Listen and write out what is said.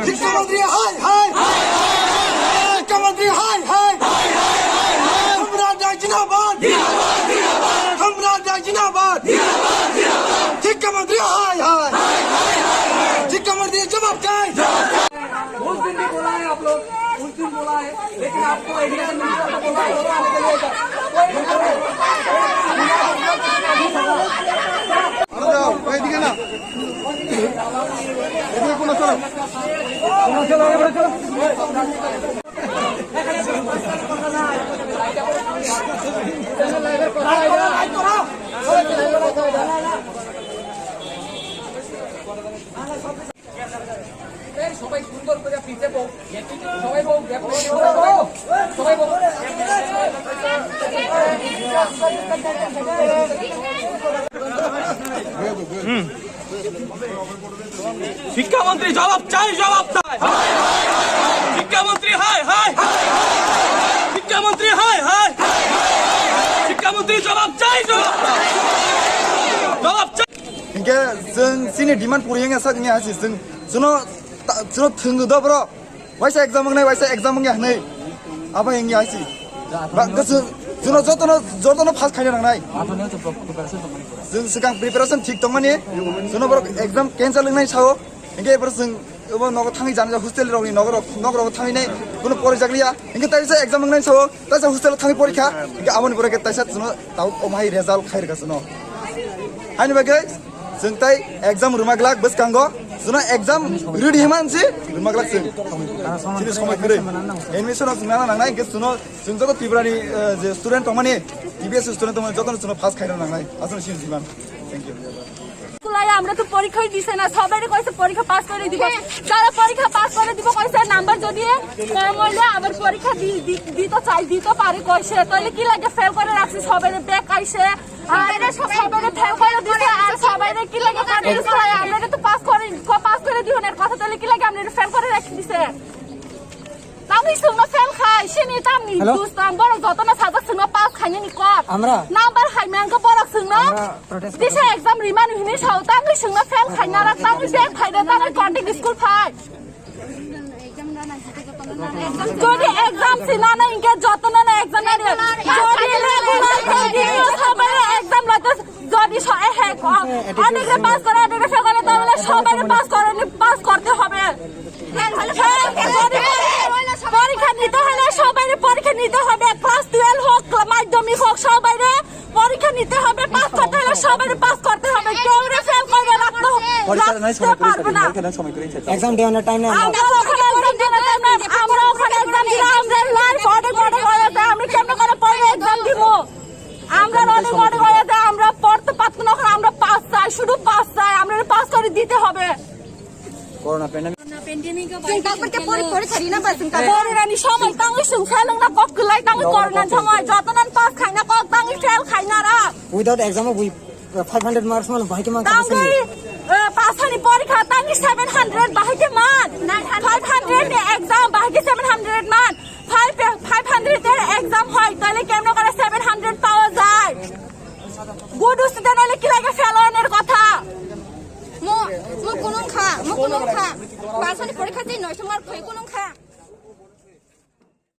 শিক্ষামন্ত্রী high high শিক্ষামন্ত্রী high high সম্রাট জিন্দাবাদ সম্রাট জিন্দাবাদ শিক্ষামন্ত্রী হাই হাই शिक्षामंत्री जवाब चाहे। उस दिन भी बोला है आप लोग, उस दिन बोला है, लेकिन आपको एजुकेशन मिनिस्टर को बोला है आने के लिए সবাই সুন্দর করে পিছে বউ সবাই বউ সবাই বউ শিক্ষামন্ত্রী জবাব চাই শিক্ষামন্ত্রী হাই হাই শিক্ষামন্ত্রী হাই হাই শিক্ষামন্ত্রী জবাব চাই 이게 sinni demand puringnya sak nya si suno thungu do bro waisa exam ngai waisa exam ngai nei apa yang nya si ba gosu suno jotono pass khaina nai sekarang preparation ঠিক dongmani suno bro exam cancel ngai sao inge bro obo nogo thangi jana hostel rogni nogoro thangi nei kono pore jaglia inge taisa exam ngai sao taisa hostel thangi porikha inge amoni pore ke taisa suno tau omai result khair ga suno hani bagai जों ताई exam रुमागलाक बस Congo जोना exam ready हिमानसि रुमागलाक जों सिनि समय करे admission of नाना नांनाय के सुनो जों जतो त्रिपुरानि जे स्टुडेन्ट तमानि टीबीएस स्टुडेन्ट तमानि जतो सुनो फास्ट खाइरा नांनाय आसन सिन दिमान थैंक यू স্কুলে আমরা তো পরীক্ষাই দিছে না সবাইরে কইছে পরীক্ষা পাস করে দিব যারা পরীক্ষা পাস করে দিব কইছে নাম্বার যদি কম হলে আবার পরীক্ষা দিতে পারে কইছে তাহলে কি লাগে ফেল করে রাখছে সবাইরে ব্যাক আইছে আর সবাইরে ফেল করে দিছে আর সবাইরে কি লাগে আমরা তো পাস করে দিও না কথা তাহলে কি লাগে আমরা ফেল করে রাখি দিছে তামি সুনো ফেল খাই সিনি তামি দুস্তান বড় যতনা সাজা সুনো পাস খাইনি নি কর আমরা নাম্বার হাইমানকে বড় সুনো দিছে एग्जाम রিমান হিনি সাও তামি সুনো ফেল খাইনা রা তামি ব্যাক খাইদা তামি কন্টিনিউ স্কুল ফাই যদি एग्जाम সিনা না ইনকে যতনা না एग्जाम না যদি রেগুলার কন্টিনিউ সবাই एग्जाम লতে যদি অনেক পাস করে অনেক ফেল করে তাহলে সবাই পাস করতে হবে পরীক্ষা নিতে হলে সবাই পরীক্ষা নিতে হবে ক্লাস 12 হোক মাধ্যমিক হোক সবাই পরীক্ষা নিতে হবে পাস করতে হলে সবাই পাস করতে হবে কেউ ফেল করে রাখতে পারবে না एग्जाम দেওয়ার টাইম না আমরা ওখানে एग्जाम দিলাম আমরা লাইভ অর্ডার হয়ে যায় আমরা কেমন করে পড়ে एग्जाम দিব আমরা অর্ডার হয়ে যায় আমরা পড়তে পারতে না আমরা পাস চাই শুধু পাস চাই আমরা পাস করে দিতে হবে করোনা প্যান্ডেমিক তারপরকে পরীক্ষা দিনা পাসিং তা পরিরানি সময় তাঙ্গি সুংখালং না ককলাই তাঙ্গি করোনা সময় যতনান পাস খাইনা কক তাঙ্গি ফেল খাইনা রা উইদাউট এক্সাম উই 500 মার্কস মানে ভাইকে মান তাঙ্গি পাসানি পরীক্ষা তাঙ্গি 700 বাহিকে মান 500 এক্সাম বাহিকে 700 মান 500 এর এক্সাম হয় তাহলে কেমন করে 700 পাওয়া যায় গুড স্টুডেন্ট হলে কি লাগে ফেলনের কথা মো কোন খা পাসানি পরীক্ষা দিই 900 মার্ক হয় কোন